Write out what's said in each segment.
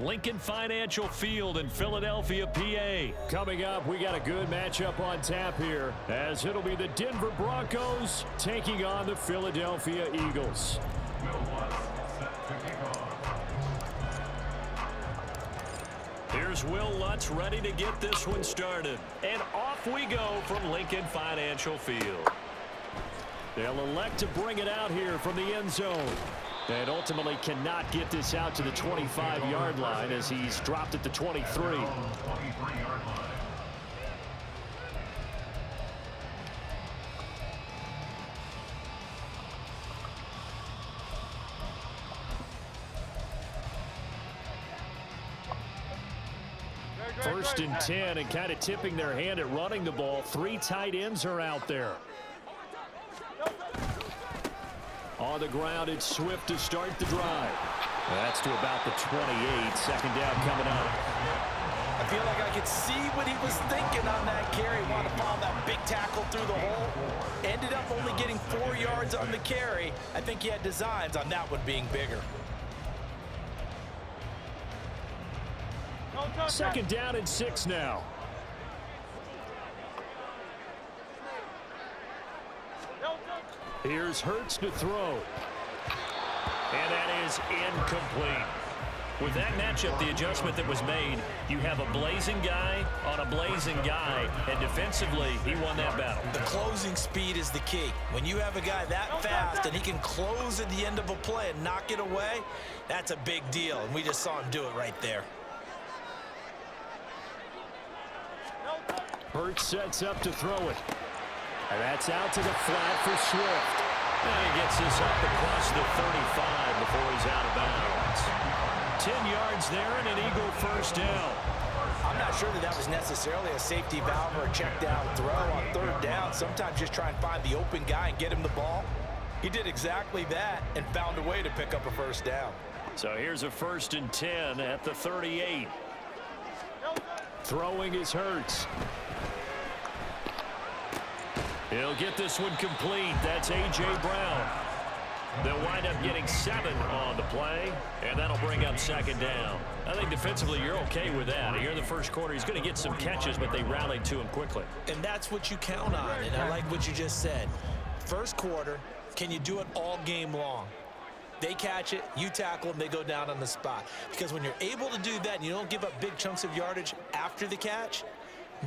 Lincoln Financial Field in Philadelphia, PA. Coming up, we got a good matchup on tap here, as it'll be the Denver Broncos taking on the Philadelphia Eagles. Here's Will Lutz ready to get this one started. And off we go from Lincoln Financial Field. They'll elect to bring it out here from the end zone. And ultimately cannot get this out to the 25-yard line as he's dropped at the 23. First and 10, and kind of tipping their hand at running the ball. 3 tight ends are out there. On the ground, it's Swift to start the drive. That's to about the 28. Second down coming up. I feel like I could see what he was thinking on that carry. Wanted to follow that big tackle through the hole. Ended up only getting 4 yards on the carry. I think he had designs on that one being bigger. Second down and 6 now. Here's Hurts to throw. And that is incomplete. With that matchup, the adjustment that was made, you have a blazing guy on a blazing guy, and defensively, he won that battle. The closing speed is the key. When you have a guy that fast and he can close at the end of a play and knock it away, that's a big deal, and we just saw him do it right there. Hurts sets up to throw it. And that's out to the flat for Swift. And he gets this up across the 35 before he's out of bounds. 10 yards there and an Eagle first down. I'm not sure that was necessarily a safety valve or a check down throw on third down. Sometimes just try and find the open guy and get him the ball. He did exactly that and found a way to pick up a first down. So here's a first and 10 at the 38. Throwing is Hurts. He'll get this one complete. That's A.J. Brown. They'll wind up getting 7 on the play, and that'll bring up second down. I think defensively you're okay with that. Here in the first quarter, he's going to get some catches, but they rallied to him quickly. And that's what you count on, and I like what you just said. First quarter, can you do it all game long? They catch it, you tackle them, they go down on the spot. Because when you're able to do that and you don't give up big chunks of yardage after the catch,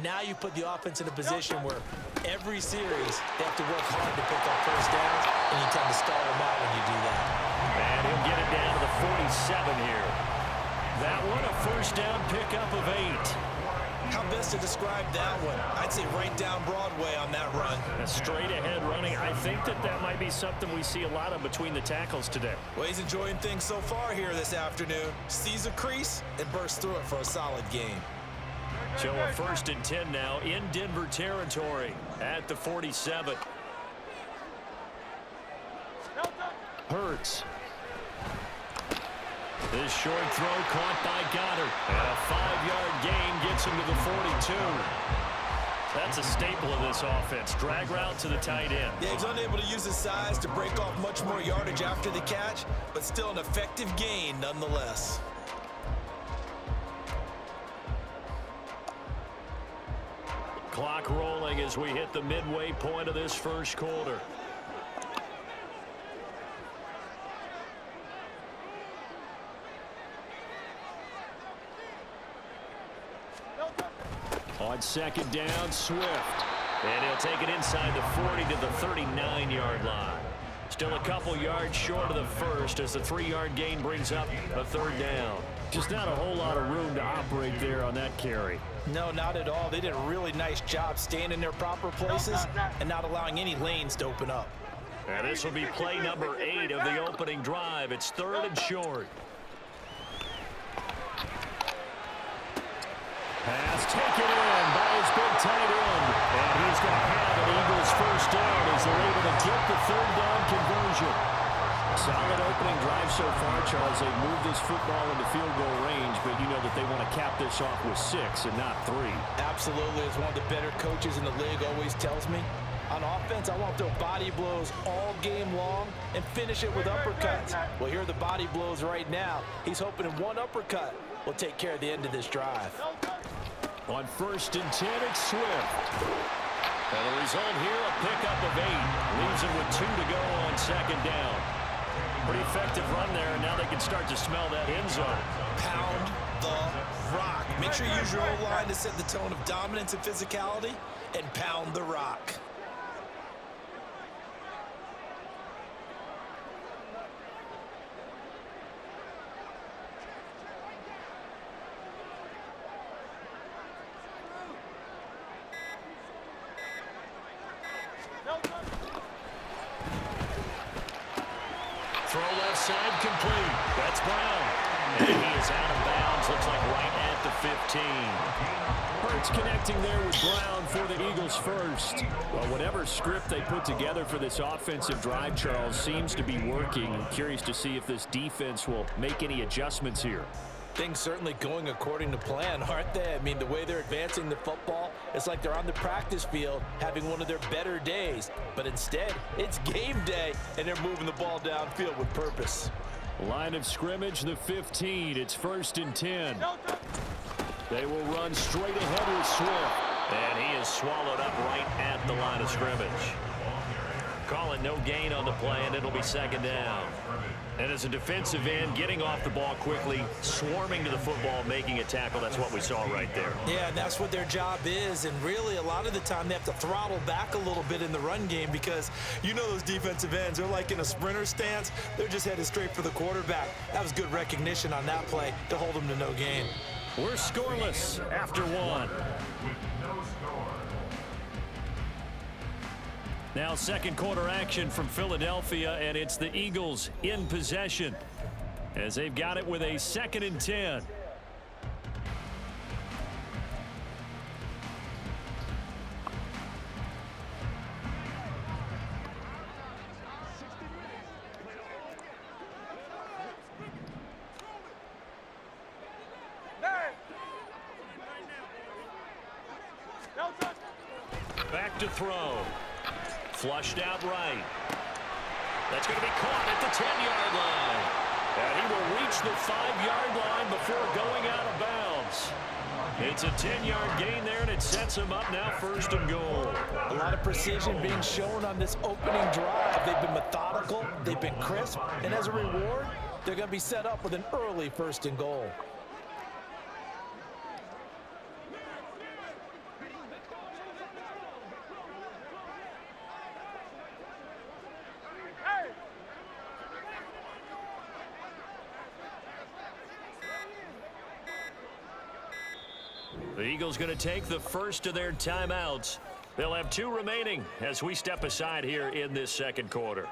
now you put the offense in a position where every series they have to work hard to pick up first downs, and you tend to stall them out when you do that. And he'll get it down to the 47 here. That one, a first down pickup of 8. How best to describe that one? I'd say right down Broadway on that run. A straight ahead running. I think that might be something we see a lot of between the tackles today. Well, he's enjoying things so far here this afternoon. Sees a crease and bursts through it for a solid game. So a first and 10 now in Denver territory at the 47. Hurts. This short throw caught by Goddard. And a 5-yard gain gets him to the 42. That's a staple of this offense. Drag route to the tight end. Yeah, he's unable to use his size to break off much more yardage after the catch, but still an effective gain nonetheless. Clock rolling as we hit the midway point of this first quarter. On second down, Swift. And he'll take it inside the 40 to the 39-yard line. Still a couple yards short of the first as the 3-yard gain brings up a third down. Just not a whole lot of room to operate there on that carry. No, not at all. They did a really nice job staying in their proper places and not allowing any lanes to open up. And this will be play number 8 of the opening drive. It's third and short. Pass taken in by his big tight end. And he's going to have an Eagles first down as they're able to get the third down conversion. Solid opening drive so far, Charles. They moved this football into field goal range, but you know that they want to cap this off with 6 and not 3. Absolutely. As one of the better coaches in the league always tells me, on offense, I want to throw body blows all game long and finish it with uppercuts. Well, here are the body blows right now. He's hoping in one uppercut will take care of the end of this drive. On 1st and 10, it's Swift. And the result here, a pickup of 8. Leaves him with 2 to go on 2nd down. Pretty effective run there, and now they can start to smell that end zone. Pound the rock. Make sure you use your O-line to set the tone of dominance and physicality, and pound the rock. Throw left side complete. That's Brown. And he is out of bounds. Looks like right at the 15. Hurts connecting there with Brown for the Eagles first. Well, whatever script they put together for this offensive drive, Charles, seems to be working. I'm curious to see if this defense will make any adjustments here. Things certainly going according to plan, aren't they? I mean, the way they're advancing the football, it's like they're on the practice field having one of their better days. But instead, it's game day, and they're moving the ball downfield with purpose. Line of scrimmage, the 15. It's 1st and 10. They will run straight ahead with Swift. And he is swallowed up right at the line of scrimmage. Calling no gain on the play, and it'll be 2nd down. And as a defensive end, getting off the ball quickly, swarming to the football, making a tackle, that's what we saw right there. Yeah, and that's what their job is. And really, a lot of the time, they have to throttle back a little bit in the run game because you know those defensive ends, they're like in a sprinter stance. They're just headed straight for the quarterback. That was good recognition on that play to hold them to no gain. We're scoreless after 1. Now 2nd quarter action from Philadelphia, and it's the Eagles in possession as they've got it with a 2nd and 10. Back to throw. Flushed out right. That's going to be caught at the 10-yard line. And he will reach the 5-yard line before going out of bounds. It's a 10-yard gain there, and it sets him up now 1st and goal. A lot of precision being shown on this opening drive. They've been methodical, they've been crisp, and as a reward, they're going to be set up with an early 1st and goal. The Eagles going to take the first of their timeouts. They'll have 2 remaining as we step aside here in this 2nd quarter.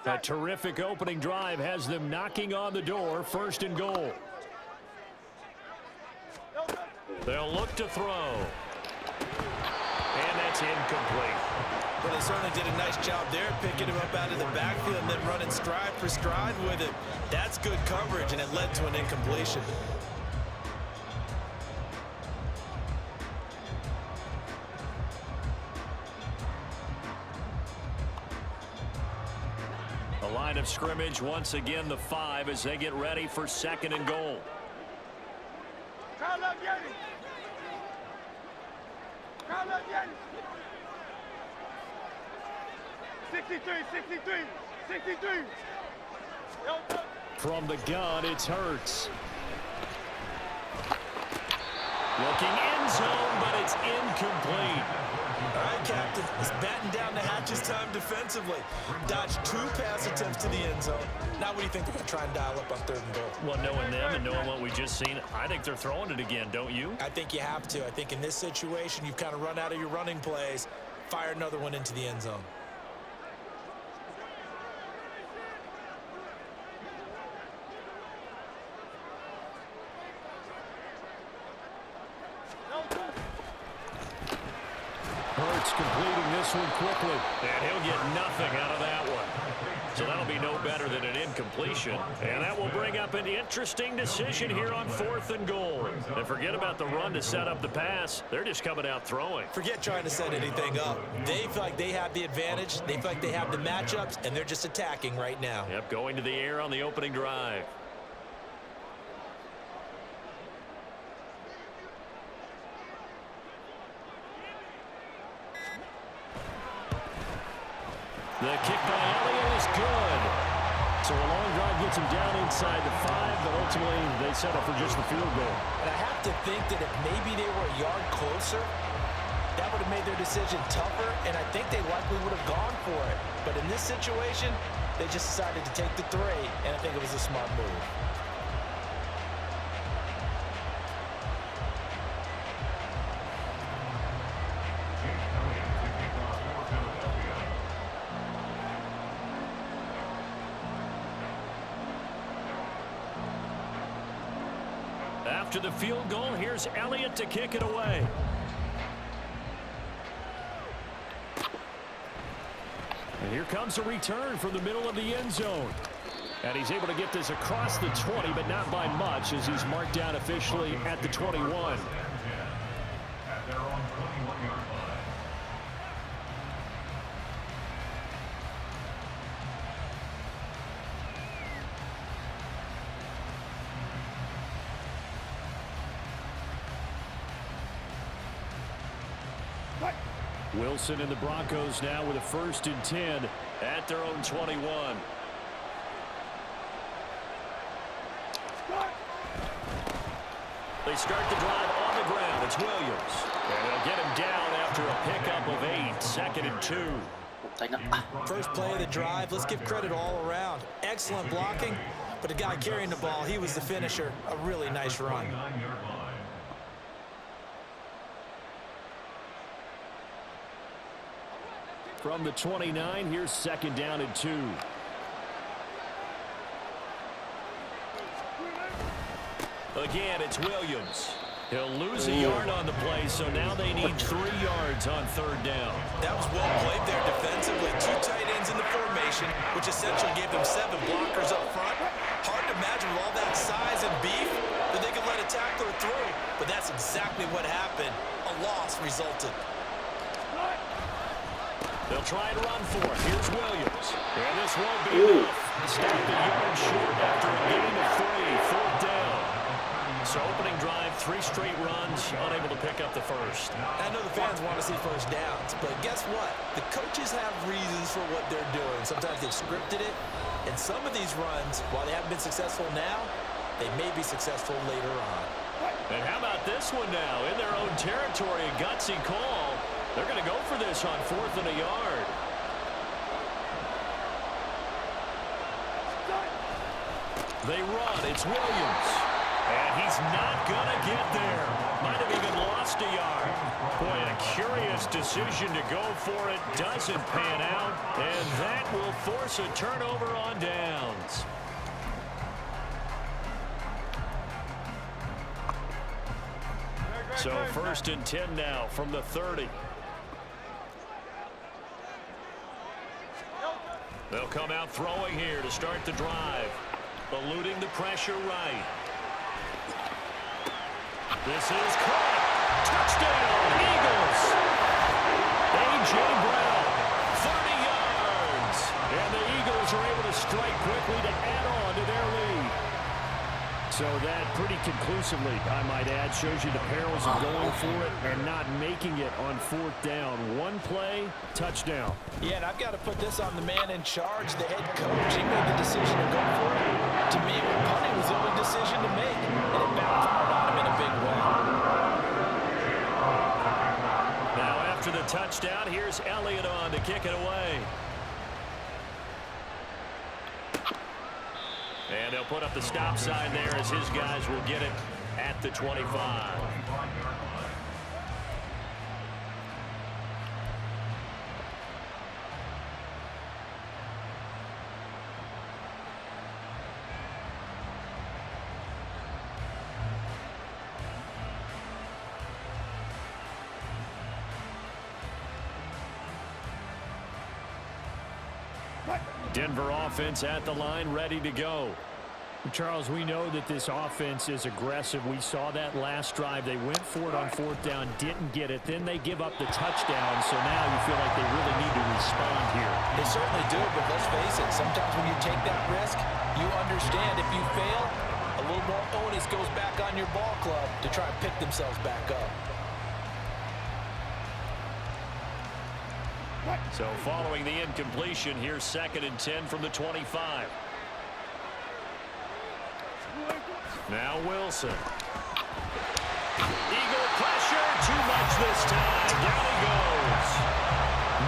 A terrific opening drive has them knocking on the door. 1st and goal. They'll look to throw. And that's incomplete. Well, they certainly did a nice job there, picking him up out of the backfield and then running stride for stride with it. That's good coverage, and it led to an incompletion. Line of scrimmage once again the 5 as they get ready for 2nd and goal. 63. From the gun, it's Hurts. Looking end zone, but it's incomplete. All right, Captain. He's batting down the hatches time defensively. Dodged 2 pass attempts to the end zone. Now what do you think they're going to try and dial up on 3rd and goal? Well, knowing them and knowing what we just seen, I think they're throwing it again, don't you? I think you have to. I think in this situation, you've kind of run out of your running plays. Fire another one into the end zone. Elliott completing this one quickly. And he'll get nothing out of that one. So that'll be no better than an incompletion. And that will bring up an interesting decision here on 4th and goal. And forget about the run to set up the pass. They're just coming out throwing. Forget trying to set anything up. They feel like they have the advantage. They feel like they have the matchups, and they're just attacking right now. Yep, going to the air on the opening drive. The kick by Elliott is good. So a long drive gets him down inside the 5, but ultimately they settle for just the field goal. And I have to think that if maybe they were a yard closer, that would have made their decision tougher, and I think they likely would have gone for it. But in this situation, they just decided to take the 3, and I think it was a smart move. After the field goal, here's Elliott to kick it away. And here comes a return from the middle of the end zone. And he's able to get this across the 20, but not by much, as he's marked down officially at the 21. Wilson and the Broncos now with a 1st and 10 at their own 21. They start the drive on the ground. It's Williams. And they'll get him down after a pickup of 8, 2nd and 2. First play of the drive, let's give credit all around. Excellent blocking, but the guy carrying the ball, he was the finisher. A really nice run. From the 29, here's 2nd down and 2. Again, it's Williams. He'll lose a yard on the play, so now they need 3 yards on 3rd down. That was well played there defensively. 2 tight ends in the formation, which essentially gave them 7 blockers up front. Hard to imagine with all that size and beef that they could let a tackler through, but that's exactly what happened. A loss resulted. They'll try and run for it. Here's Williams. And this won't be enough. Stop the yard short after a gain of 3. 4th down. So opening drive, 3 straight runs, unable to pick up the 1st. I know the fans want to see 1st downs, but guess what? The coaches have reasons for what they're doing. Sometimes they've scripted it, and some of these runs, while they haven't been successful now, they may be successful later on. And how about this one now? In their own territory, a gutsy call. They're going to go for this on 4th and a yard. They run. It's Williams. And he's not going to get there. Might have even lost a yard. Boy, a curious decision to go for it. Doesn't pan out. And that will force a turnover on downs. So 1st and 10 now from the 30. They'll come out throwing here to start the drive. Eluding the pressure right. This is caught. Touchdown, Eagles. A.J. Brown, 30 yards. And the Eagles are able to strike quickly to add on to their lead. So that pretty conclusively, I might add, shows you the perils of going for it and not making it on 4th down. 1 play, touchdown. Yeah, and I've got to put this on the man in charge, the head coach. He made the decision to go for it. To me, punting was the only decision to make, and it backfired on him in a big way. Now after the touchdown, here's Elliott on to kick it away. And they'll put up the stop sign there as his guys will get it at the 25. Denver offense at the line, ready to go. Charles, we know that this offense is aggressive. We saw that last drive. They went for it on fourth down, didn't get it. Then they give up the touchdown, so now you feel like they really need to respond here. They certainly do, but let's face it, sometimes when you take that risk, you understand if you fail, a little more onus goes back on your ball club to try and pick themselves back up. So following the incompletion, here's 2nd and 10 from the 25. Now Wilson. Eagle pressure, too much this time. Down he goes.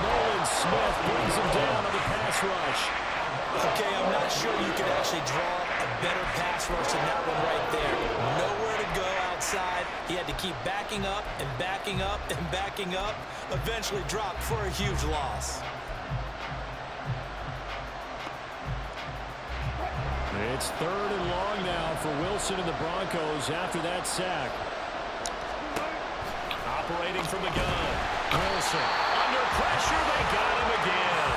Nolan Smith brings him down on the pass rush. Okay, I'm not sure you could actually draw a better pass rush than that one right there. Nowhere to go outside. He had to keep backing up and backing up and backing up. Eventually dropped for a huge loss. It's 3rd and long now for Wilson and the Broncos after that sack. Operating from the gun. Wilson under pressure. They got him again.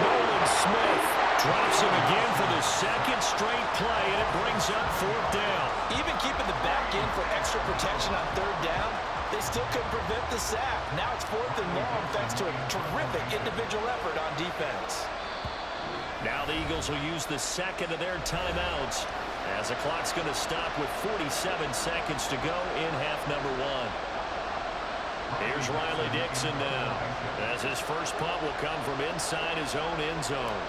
Nolan Smith drops him again for the 2nd straight play, and it brings up 4th down. Even keeping the back in for extra protection on 3rd down, they still couldn't prevent the sack. Now it's 4th and long thanks to a terrific individual effort on defense. Now the Eagles will use the 2nd of their timeouts as the clock's going to stop with 47 seconds to go in half number 1. Here's Riley Dixon now, as his first punt will come from inside his own end zone.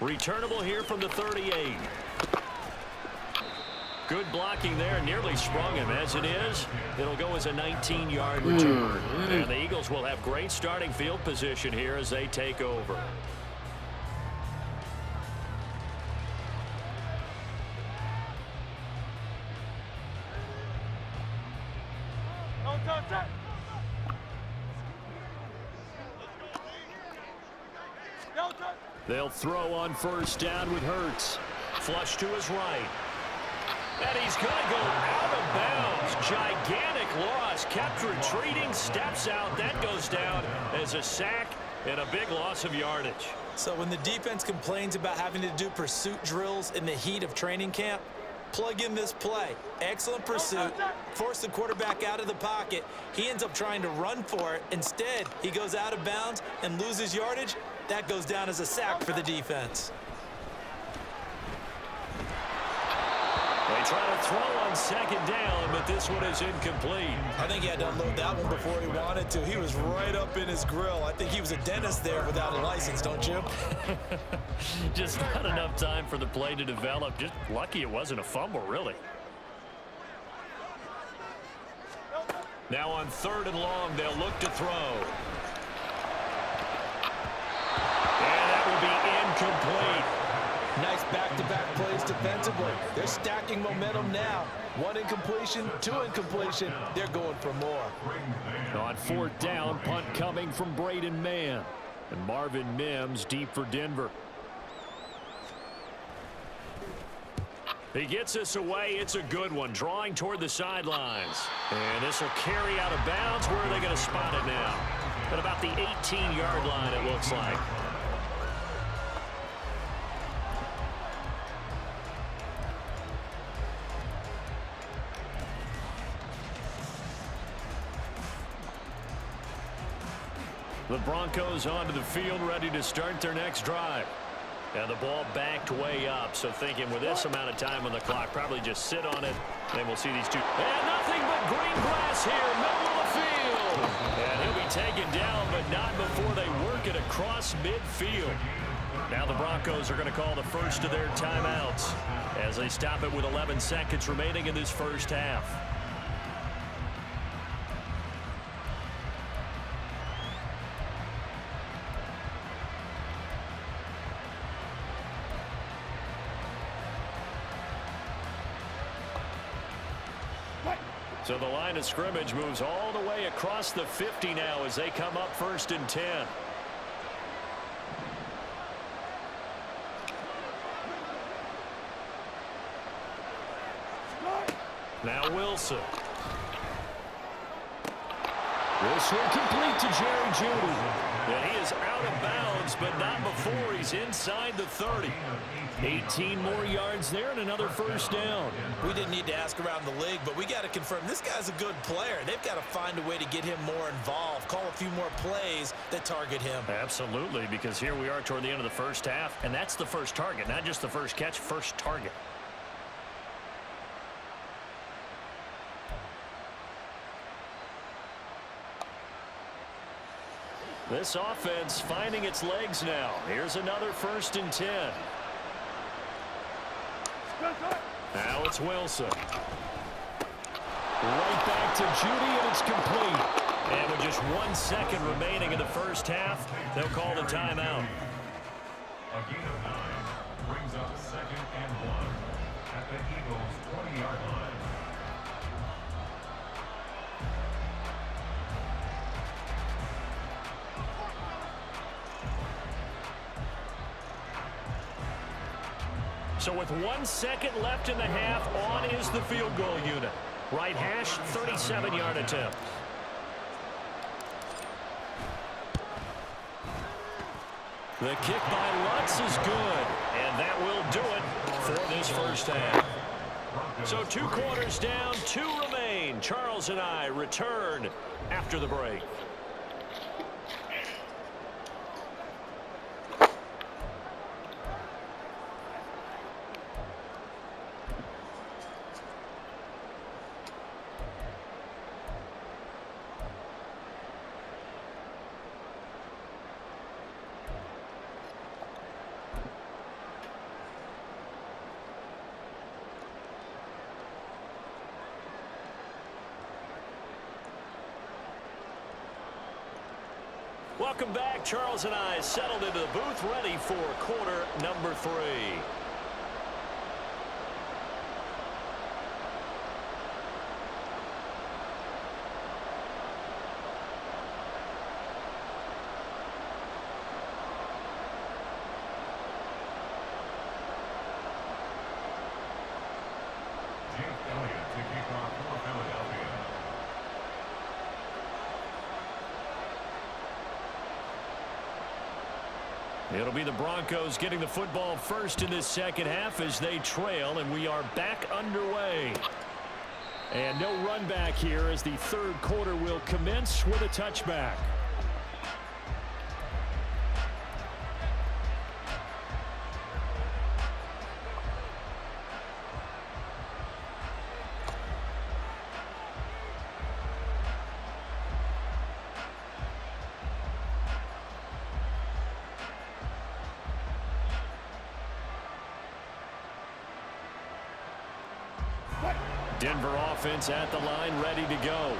Returnable here from the 38. Good blocking there, nearly sprung him. As it is, it'll go as a 19-yard return. And the Eagles will have great starting field position here as they take over. They'll throw on 1st down with Hurts. Flush to his right. And he's going to go out of bounds. Gigantic loss. Kept retreating. Steps out. That goes down as a sack and a big loss of yardage. So when the defense complains about having to do pursuit drills in the heat of training camp, plug in this play. Excellent pursuit. Force the quarterback out of the pocket. He ends up trying to run for it. Instead, he goes out of bounds and loses yardage. That goes down as a sack for the defense. They try to throw on 2nd down, but this one is incomplete. I think he had to unload that one before he wanted to. He was right up in his grill. I think he was a dentist there without a license, don't you? Just not enough time for the play to develop. Just lucky it wasn't a fumble, really. Now on 3rd and long, they'll look to throw. And that will be incomplete. Nice back-to-back plays defensively. They're stacking momentum now. 1 incompletion, 2 incompletion. They're going for more. On 4th down, punt coming from Braden Mann. And Marvin Mims deep for Denver. He gets this away. It's a good one. Drawing toward the sidelines. And this will carry out of bounds. Where are they going to spot it now? At about the 18-yard line, it looks like. The Broncos onto the field, ready to start their next drive. And the ball backed way up, so thinking with this amount of time on the clock, probably just sit on it. Then we'll see these two. And nothing but green grass here, middle of the field. And he'll be taken down, but not before they work it across midfield. Now the Broncos are going to call the first of their timeouts as they stop it with 11 seconds remaining in this first half. So the line of scrimmage moves all the way across the 50 now as they come up 1st and 10. Now Wilson. This will complete to Jerry Jeudy. And he is out of bounds, but not before he's inside the 30. 18 more yards there and another first down. We didn't need to ask around the league, but we got to confirm this guy's a good player. They've got to find a way to get him more involved, call a few more plays that target him. Absolutely, because here we are toward the end of the first half, and that's the first target, not just the first catch, first target. This offense finding its legs now. Here's another 1st and 10. Now it's Wilson. Right back to Jeudy, and it's complete. And with just 1 second remaining in the first half, they'll call the timeout. A gain of 9 brings up 2nd and 1 at the Eagles' 20-yard line. So with 1 second left in the half, on is the field goal unit. Right hash, 37-yard attempt. The kick by Lutz is good, and that will do it for this first half. So 2 quarters down, 2 remain. Charles and I return after the break. Welcome back. Charles and I settled into the booth, ready for quarter number 3. It'll be the Broncos getting the football first in this second half as they trail, and we are back underway. And no run back here as the 3rd quarter will commence with a touchback. Denver offense at the line, ready to go.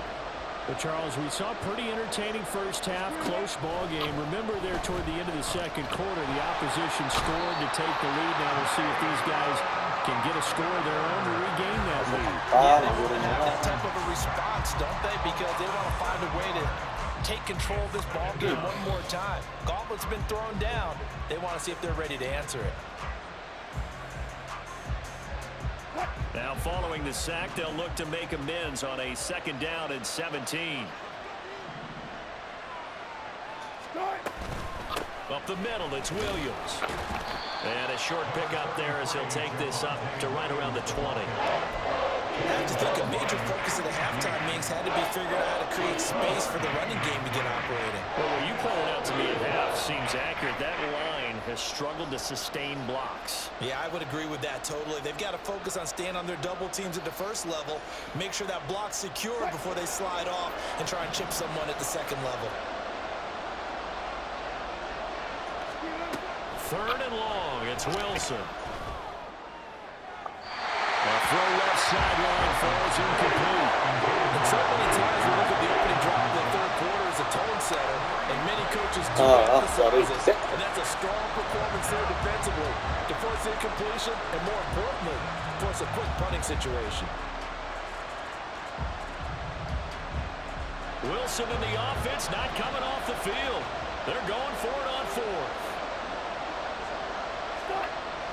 But Charles, we saw a pretty entertaining first half, close ball game. Remember there toward the end of the 2nd quarter, the opposition scored to take the lead. Now we'll see if these guys can get a score of their own to regain that lead. Yeah, they want that type of a response, don't they? Because they want to find a way to take control of this ball game one more time. Gauntlet's been thrown down. They want to see if they're ready to answer it. Now following the sack, they'll look to make amends on a 2nd down and 17. Up the middle, it's Williams. And a short pickup there as he'll take this up to right around the 20. I have to think a major focus of the halftime meetings had to be figuring out how to create space for the running game to get operating. Well, what you pointed out to me at half seems accurate. That line has struggled to sustain blocks. Yeah, I would agree with that totally. They've got to focus on staying on their double teams at the first level, make sure that block's secured before they slide off and try and chip someone at the 2nd level. 3rd and long, it's Wilson. Throw left sideline falls incomplete. And so many times we look at the opening drive of the 3rd quarter as a tone setter, and many coaches do emphasize it. And that's a strong performance there defensively to force incompletion and, more importantly, force a quick punting situation. Wilson and the offense not coming off the field. They're going for it on 4th.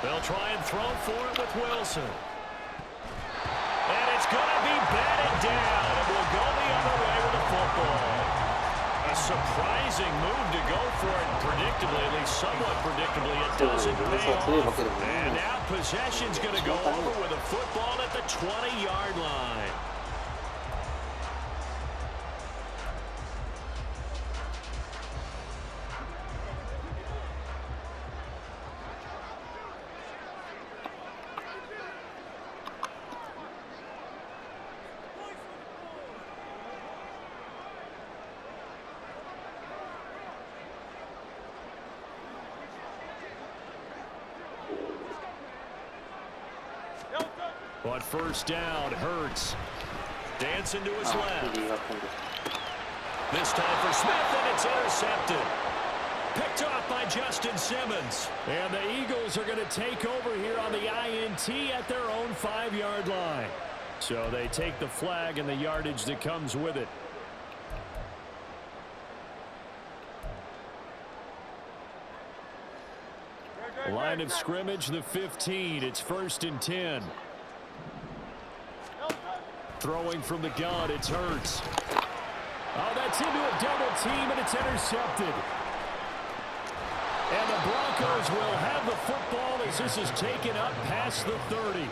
They'll try and throw for it with Wilson. And it's going to be batted down. It will go the other way with the football. A surprising move to go for it. Predictably, at least somewhat predictably, it doesn't pay off. And now possession's going to go over with a football at the 20-yard line. On first down, Hurts. Dancing to his left. This time for Smith, and it's intercepted. Picked off by Justin Simmons. And the Eagles are going to take over here on the INT at their own 5-yard line. So they take the flag and the yardage that comes with it. Line of scrimmage, the 15. It's 1st and 10. Throwing from the gun, it's Hurts. Oh, that's into a double team, and it's intercepted. And the Broncos will have the football as this is taken up past the 30.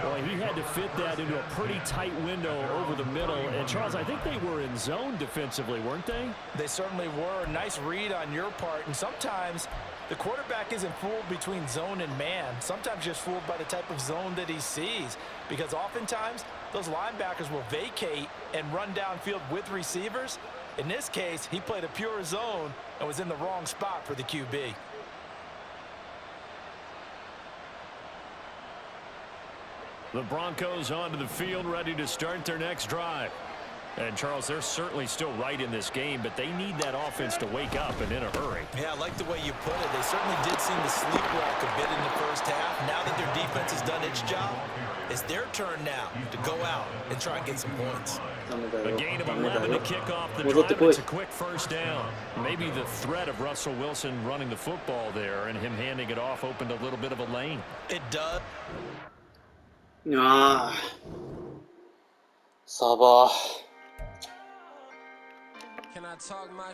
Boy, he had to fit that into a pretty tight window over the middle. And, Charles, I think they were in zone defensively, weren't they? They certainly were. Nice read on your part. And sometimes the quarterback isn't fooled between zone and man. Sometimes just fooled by the type of zone that he sees. Because oftentimes, those linebackers will vacate and run downfield with receivers. In this case, he played a pure zone and was in the wrong spot for the QB. The Broncos onto the field, ready to start their next drive. And, Charles, they're certainly still right in this game, but they need that offense to wake up and in a hurry. Yeah, I like the way you put it. They certainly did seem to sleepwalk a bit in the first half. Now that their defense has done its job, it's their turn now to go out and try and get some points. A gain of 11 to kick off the drive, and it's a quick first down. Maybe the threat of Russell Wilson running the football there and him handing it off opened a little bit of a lane. It does. 아, 사바. Can I talk my